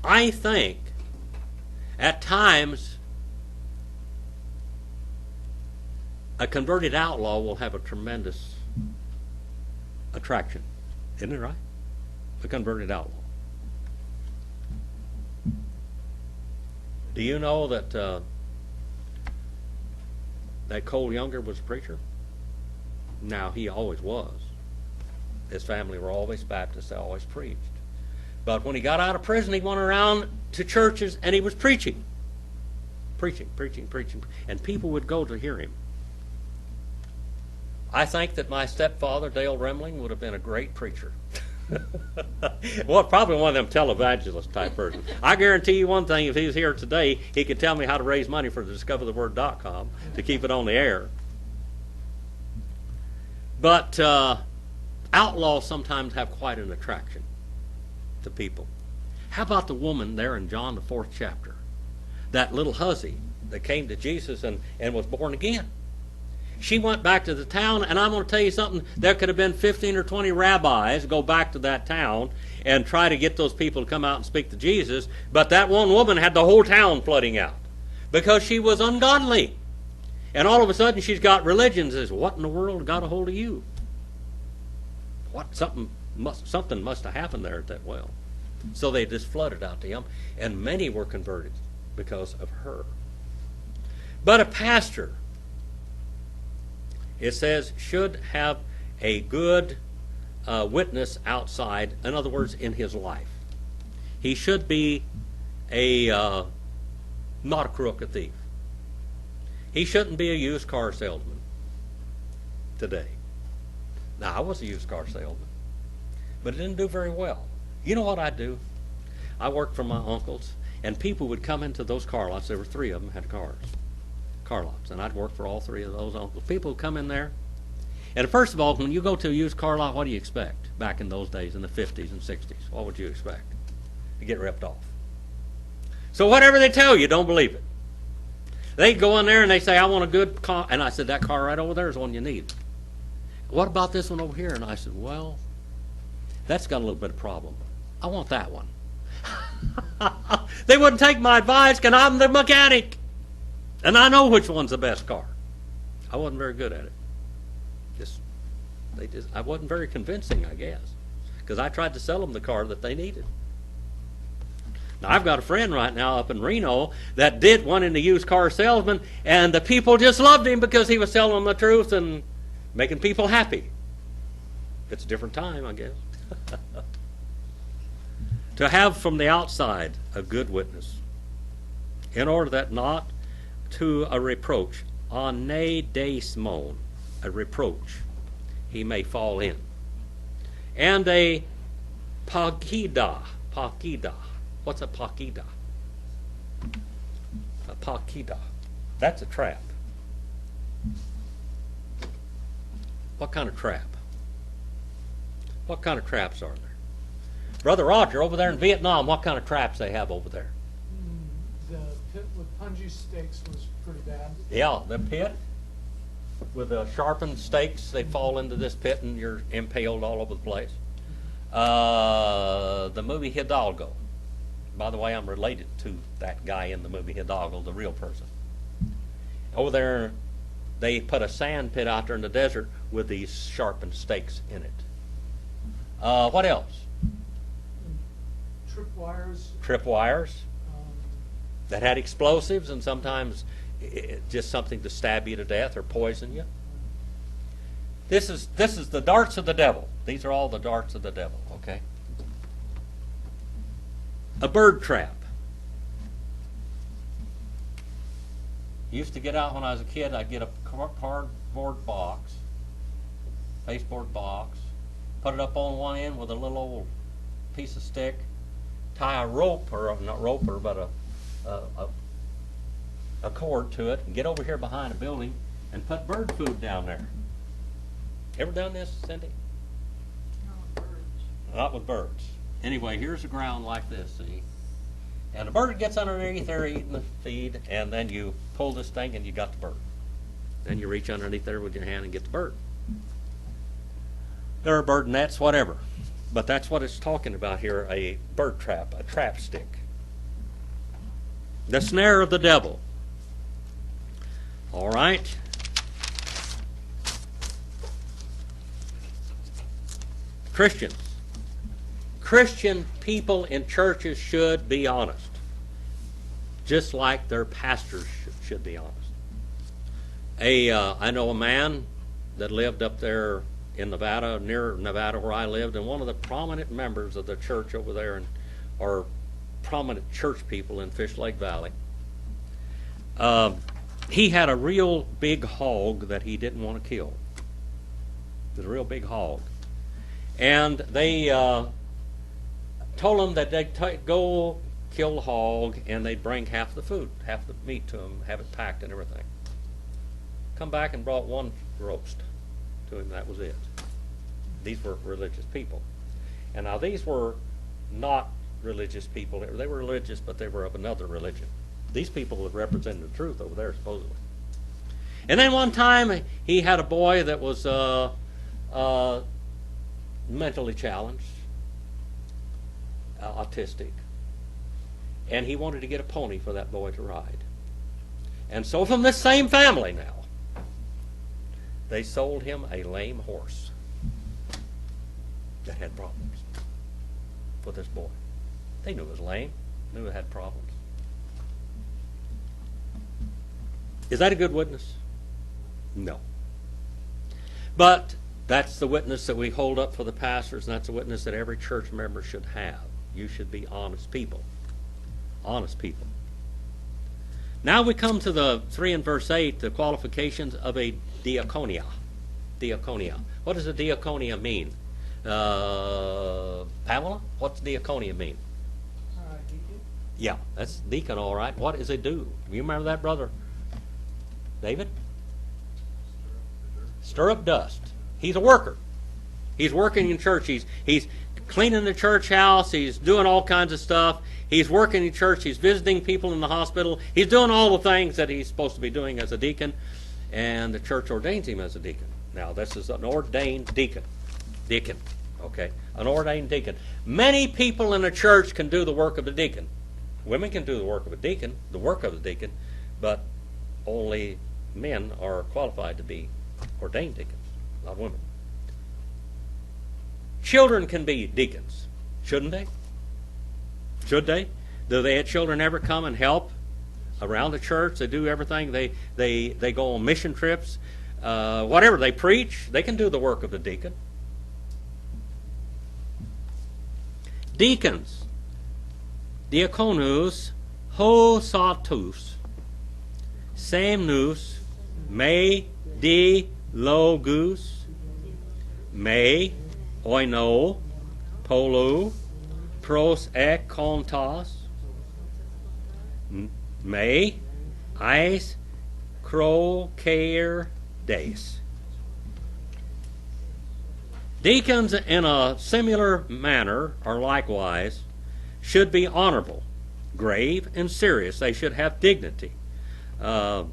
I think at times a converted outlaw will have a tremendous attraction. Isn't it right? A converted outlaw. Do you know that that Cole Younger was a preacher? Now, he always was. His family were always Baptists. They always preached. But when he got out of prison, he went around to churches and he was preaching. Preaching. And people would go to hear him. I think that my stepfather, Dale Remling, would have been a great preacher. Well, probably one of them televangelist type person. I guarantee you one thing, if he was here today, he could tell me how to raise money for the discovertheword.com to keep it on the air. But outlaws sometimes have quite an attraction to people. How about the woman there in John the 4th chapter? That little hussy that came to Jesus and was born again. She went back to the town, and I'm going to tell you something. There could have been 15 or 20 rabbis go back to that town and try to get those people to come out and speak to Jesus, but that one woman had the whole town flooding out because she was ungodly. And all of a sudden she's got religion and says, what in the world got a hold of you? Something must have happened there at that well. So they just flooded out to him, and many were converted because of her. But a pastor, it says, should have a good witness outside, in other words, in his life. He should be not a crook, a thief. He shouldn't be a used car salesman today. Now, I was a used car salesman, but it didn't do very well. You know what I do? I worked for my uncles, and people would come into those car lots. There were 3 of them had car lots, and I'd work for all 3 of those uncles. People would come in there, and first of all, when you go to a used car lot, what do you expect? Back in those days, in the 50s and 60s, what would you expect? To get ripped off. So whatever they tell you, don't believe it. They go in there and they say, I want a good car. And I said, that car right over there is the one you need. What about this one over here? And I said, well, that's got a little bit of problem. I want that one. They wouldn't take my advice because I'm the mechanic. And I know which one's the best car. I wasn't very good at it. I wasn't very convincing, I guess, because I tried to sell them the car that they needed. Now, I've got a friend right now up in Reno that did one in the used car salesman, and the people just loved him because he was selling them the truth and making people happy. It's a different time, I guess. To have from the outside a good witness, in order that not to a reproach, ane deismon, a reproach, he may fall in. And a pagida. What's a pagida? A pagida. That's a trap. What kind of trap? What kind of traps are there? Brother Roger, over there in Vietnam, what kind of traps they have over there? The pit with punji stakes was pretty bad. Yeah, the pit with the sharpened stakes. They fall into this pit and you're impaled all over the place. The movie Hidalgo. By the way, I'm related to that guy in the movie Hidalgo, the real person. Over there, they put a sand pit out there in the desert with these sharpened stakes in it. What else? Tripwires that had explosives and sometimes just something to stab you to death or poison you. This is the darts of the devil. These are all the darts of the devil, okay? A bird trap. Used to get out when I was a kid, I'd get a cardboard box, pasteboard box, put it up on one end with a little old piece of stick, tie a rope, or not roper, but a cord to it, and get over here behind a building and put bird food down there. Ever done this, Cindy? Not with birds. Not with birds. Anyway, here's the ground like this, see? And the bird gets underneath there eating the feed, and then you pull this thing and you got the bird. Then you reach underneath there with your hand and get the bird. There are bird nets, whatever. But that's what it's talking about here, a bird trap, a trap stick. The snare of the devil. All right. Christian people in churches should be honest, just like their pastors should be honest. I know a man that lived up there in Nevada, near Nevada where I lived, and one of the prominent members of the church over there, or prominent church people in Fish Lake Valley, he had a real big hog that he didn't want to kill. It was a real big hog. And they told him that they'd go kill the hog and they'd bring half the food, half the meat to him, have it packed and everything. Come back and brought one roast to him. That was it. These were religious people. And now these were not religious people. They were religious, but they were of another religion. These people had represented the truth over there, supposedly. And then one time he had a boy that was mentally challenged, autistic, and he wanted to get a pony for that boy to ride. And so from this same family now, they sold him a lame horse that had problems for this boy. They knew it was lame, knew it had problems. Is that a good witness? No. But that's the witness that we hold up for the pastors, and that's a witness that every church member should have. You should be honest people. Honest people. Now we come to the 3 in verse 8, the qualifications of a diaconia. Diaconia. What does a diaconia mean? Pamela, what's diaconia mean? Deacon? Yeah, that's deacon, all right. What does it do? You remember that, brother David? Stir up dust. He's a worker. He's working in church. He's cleaning the church house. He's doing all kinds of stuff. He's working in church. He's visiting people in the hospital. He's doing all the things that he's supposed to be doing as a deacon, and the church ordains him as a deacon. Now, this is an ordained deacon. Deacon, okay? An ordained deacon. Many people in a church can do the work of a deacon. Women can do the work of a deacon, but only men are qualified to be ordained deacons, not women. Children can be deacons, shouldn't they? Should they? Do their children ever come and help around the church? They do everything. They go on mission trips. Whatever they preach, they can do the work of the deacon. Deacons, diakonus, hosatus, samnus, me di logus, me oino, polu, pros ek kontas, me eis krokeir des. Deacons, in a similar manner, or likewise, should be honorable, grave, and serious. They should have dignity. Not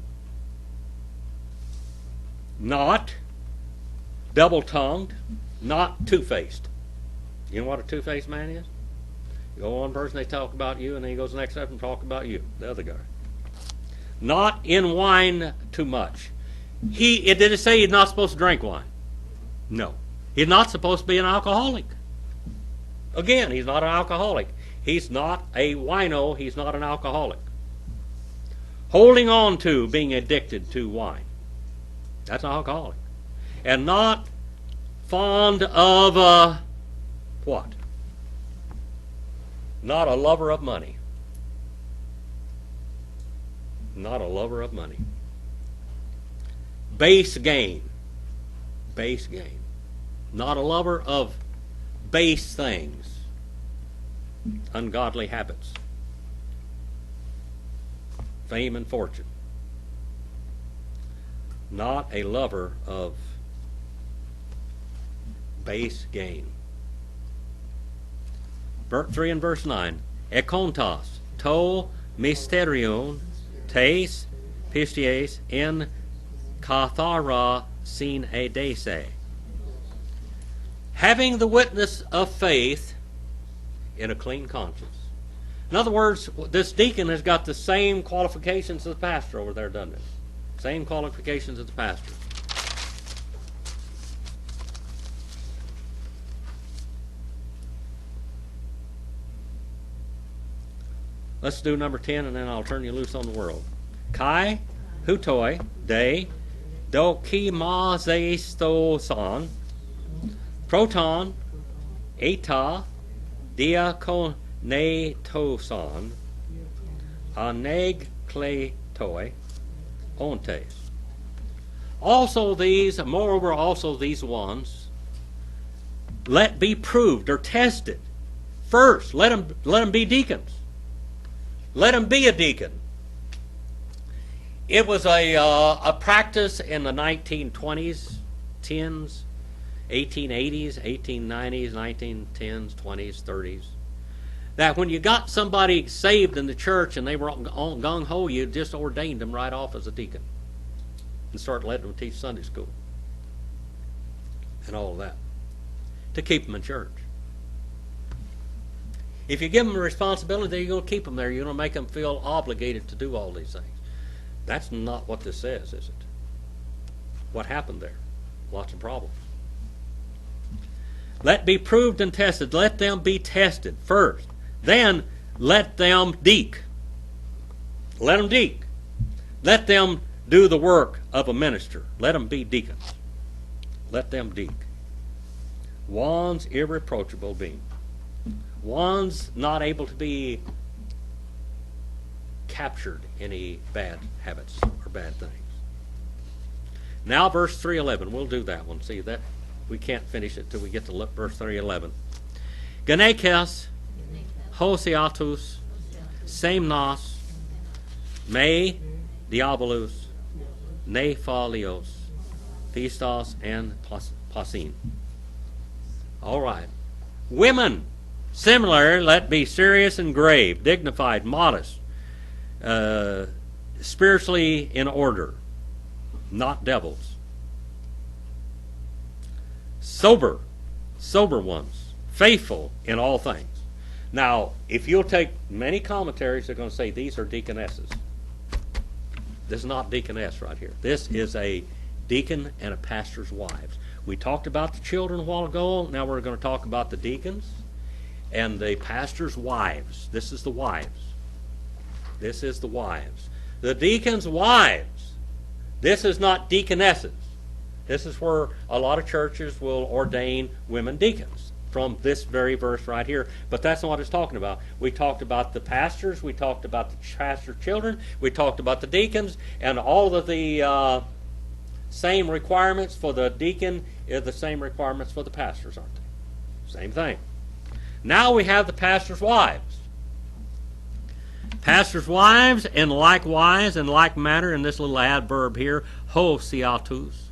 double-tongued, not two-faced. You know what a two-faced man is? You go one person, they talk about you, and then he goes the next step and talk about you, the other guy. Not in wine too much. Did it say he's not supposed to drink wine? No. He's not supposed to be an alcoholic. Again, he's not an alcoholic. He's not a wino. He's not an alcoholic. Holding on to being addicted to wine. That's an alcoholic. And not fond of what? Not a lover of money. Not a lover of money. Base gain. Base gain. Not a lover of base things. Ungodly habits. Fame and fortune. Not a lover of base gain. 3 in verse 9. Ekontos, to mysterion, tes pisties in kathara sin edese. Having the witness of faith in a clean conscience. In other words, this deacon has got the same qualifications as the pastor over there, doesn't it? Same qualifications as the pastor. Let's do number 10, and then I'll turn you loose on the world. Kai, hutoi, de, dokimazestos son, proton, eta, diakonetoson, anegkletoi, ontes. Also these, moreover also these ones, let be proved or tested. First, let them be deacons. Let them be a deacon. It was a practice in the 1920s, 10s, 1880s, 1890s, 1910s, 20s, 30s, that when you got somebody saved in the church and they were all gung-ho, you just ordained them right off as a deacon and started letting them teach Sunday school and all of that to keep them in church. If you give them a responsibility, you're going to keep them there. You're going to make them feel obligated to do all these things. That's not what this says, is it? What happened there? Lots of problems. Let be proved and tested. Let them be tested first. Then let them deek. Let them deek. Let them do the work of a minister. Let them be deacons. Let them deek. One's irreproachable being. One's not able to be captured in any bad habits or bad things. Now verse 3:11. We'll do that one. See that we can't finish it till we get to verse 3:11. Genekes, Hosiatus, Semnos, Me, Diabolus, Nephalios, Pistos, and Pasin. All right. Women, similar, let be serious and grave, dignified, modest, spiritually in order, not devils. Sober ones, faithful in all things. Now, if you'll take many commentaries, they're going to say these are deaconesses. This is not deaconess right here. This is a deacon and a pastor's wives. We talked about the children a while ago. Now we're going to talk about the deacons and the pastor's wives. This is the wives. This is the wives. The deacons' wives. This is not deaconesses. This is where a lot of churches will ordain women deacons from this very verse right here. But that's not what it's talking about. We talked about the pastors. We talked about the pastor's children. We talked about the deacons. And all of the same requirements for the deacon are the same requirements for the pastors, aren't they? Same thing. Now we have the pastor's wives. Pastor's wives, and likewise, in like manner, in this little adverb here, hosiatus.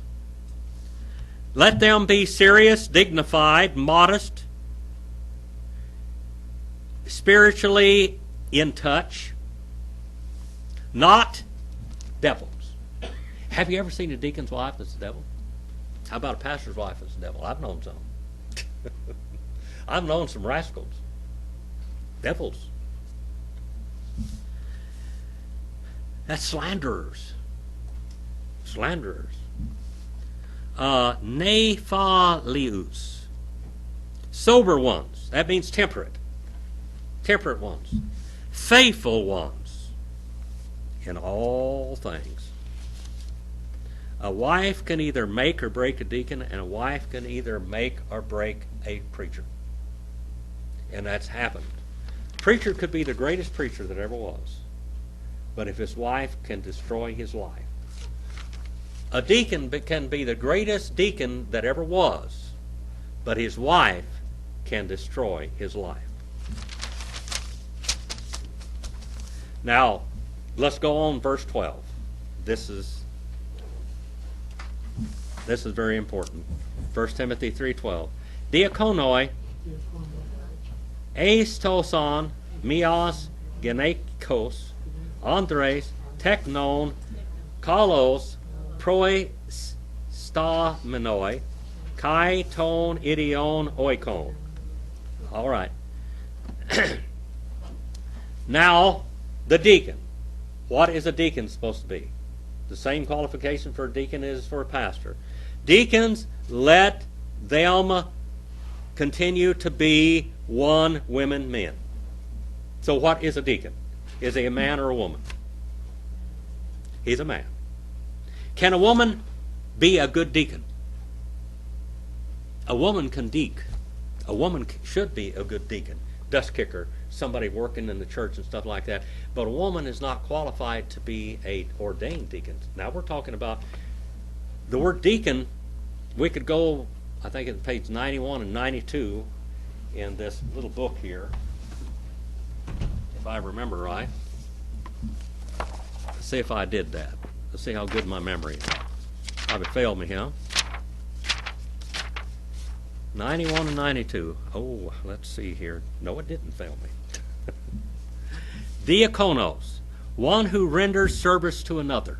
Let them be serious, dignified, modest, spiritually in touch, not devils. Have you ever seen a deacon's wife that's a devil? How about a pastor's wife that's a devil? I've known some. I've known some rascals. Devils. That's slanderers. Slanderers. Nephalius. Sober ones. That means temperate. Temperate ones. Faithful ones. In all things. A wife can either make or break a deacon, and a wife can either make or break a preacher. And that's happened. Preacher could be the greatest preacher that ever was, but if his wife can destroy his life. A deacon can be the greatest deacon that ever was, but his wife can destroy his life. Now, let's go on verse 12. This is very important. 1 Timothy 3:12. Diakonoi, Eistoson, Mios, Genekos, Andres, Teknon, Kalos, Proi Stamenoi, Kai Ton Idion Oikon. All right. Now, the deacon. What is a deacon supposed to be? The same qualification for a deacon is for a pastor. Deacons, let them continue to be one women men. So what is a deacon? Is he a man or a woman? He's a man. Can a woman be a good deacon? A woman can deacon. A woman should be a good deacon, dust kicker, somebody working in the church and stuff like that. But a woman is not qualified to be a ordained deacon. Now we're talking about the word deacon. We could go, I think it's page 91 and 92 in this little book here, if I remember right. Let's see if I did that. Let's see how good my memory is. Probably failed me, huh? 91 and 92. Oh, let's see here. No, it didn't fail me. Diakonos, one who renders service to another.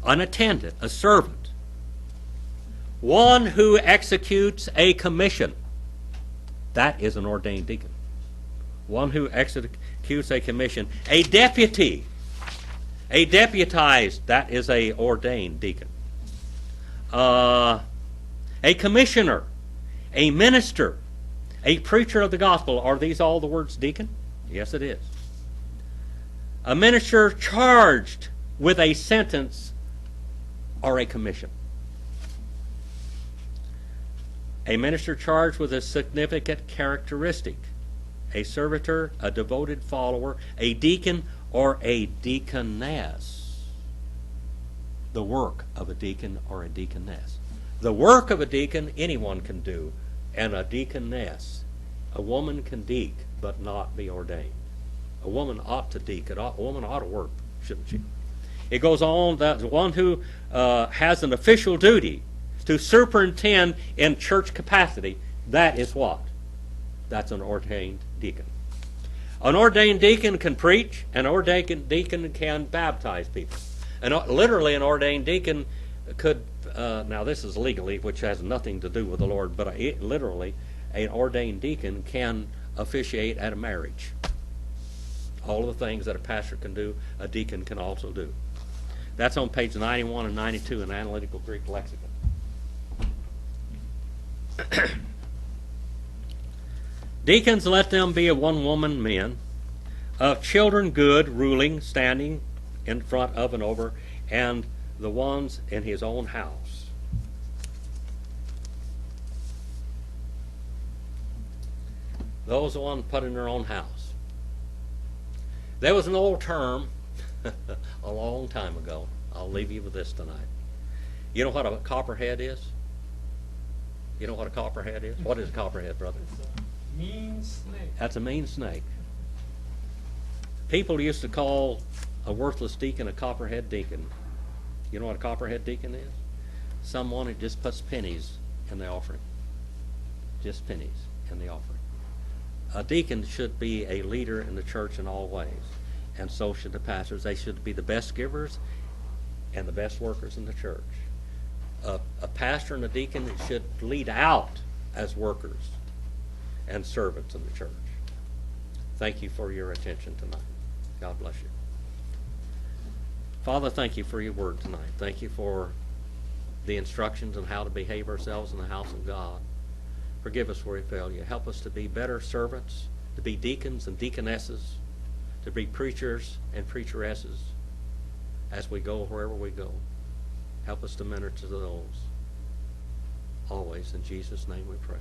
An attendant, a servant. One who executes a commission. That is an ordained deacon. One who executes a commission. A deputy. A deputized, that is a ordained deacon. A commissioner, a minister, a preacher of the gospel. Are these all the words deacon? Yes, it is. A minister charged with a sentence or a commission. A minister charged with a significant characteristic. A servitor, a devoted follower, a deacon, or a deaconess. The work of a deacon or a deaconess. The work of a deacon anyone can do, and a deaconess. A woman can deacon, but not be ordained. A woman ought to deacon. A woman ought to work, shouldn't she? It goes on that the one who has an official duty to superintend in church capacity, that is what? That's an ordained deacon. An ordained deacon can preach. An ordained deacon can baptize people. And literally, an ordained deacon could. Now, this is legally, which has nothing to do with the Lord, but literally, an ordained deacon can officiate at a marriage. All of the things that a pastor can do, a deacon can also do. That's on page 91 and 92 in Analytical Greek Lexicon. Deacons, let them be of one-woman men, of children good, ruling, standing in front of and over, and the ones in his own house. Those the ones put in their own house. There was an old term a long time ago. I'll leave you with this tonight. You know what a copperhead is? You know what a copperhead is? What is a copperhead, brother? It's a mean snake. That's a mean snake. People used to call a worthless deacon a copperhead deacon. You know what a copperhead deacon is? Someone who just puts pennies in the offering. Just pennies in the offering. A deacon should be a leader in the church in all ways, and so should the pastors. They should be the best givers and the best workers in the church. A pastor and a deacon should lead out as workers and servants in the church. Thank you for your attention tonight. God bless you. Father, thank you for your word tonight. Thank you for the instructions on how to behave ourselves in the house of God. Forgive us where we fail you. Help us to be better servants, to be deacons and deaconesses, to be preachers and preacheresses as we go wherever we go. Help us to minister to those. Always in Jesus' name we pray.